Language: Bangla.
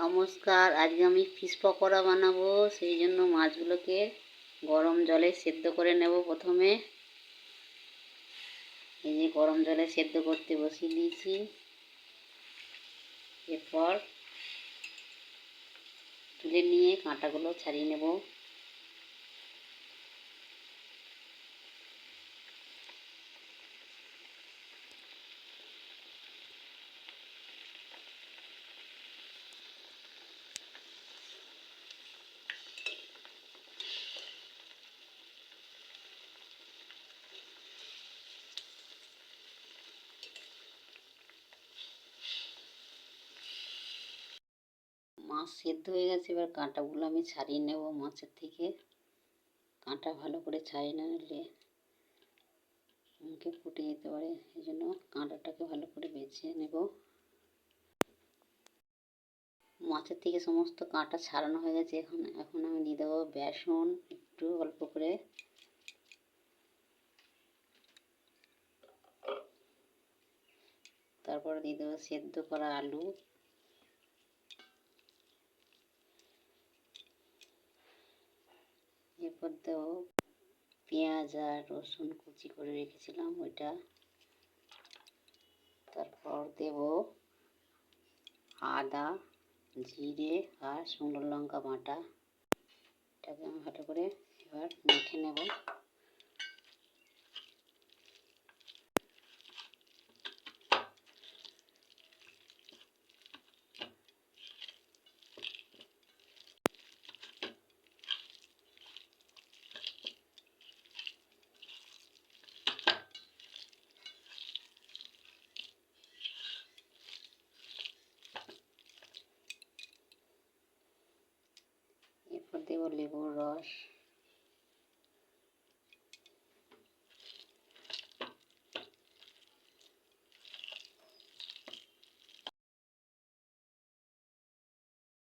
নমস্কার, আজকে আমি ফিশ পকোড়া বানাবো। সেই জন্য মাছগুলোকে গরম জলে সেদ্ধ করে নেব। প্রথমে এই যে গরম জলে সেদ্ধ করতে বসিয়ে দিয়েছি। এরপর তুলে নিয়ে কাঁটাগুলো ছাড়িয়ে নেব। মাছ সেদ্ধ হয়ে গেছে, এবার কাঁটাগুলো আমি ছাড়িয়ে নেব মাছের থেকে। কাঁটা ভালো করে ছাড়িয়ে না নিলে মুখে ফুটে যেতে পারে, এই জন্য কাঁটাটাকে ভালো করে বেছে নেব। মাছের থেকে সমস্ত কাঁটা ছাড়ানো হয়ে গেছে। এখন আমি দিয়ে দেবো বেসন একটু অল্প করে, তারপর দিয়ে দেবো সেদ্ধ করা আলু, এরপর দেবো পেঁয়াজ আর রসুন কুচি করে রেখেছিলাম ওইটা, তারপর দেব আদা, জিরে আর শুকনো লঙ্কা বাটা। এটাকে আমি ভালো করে এবার মেখে নেব। এরপর দেব লেবুর রস,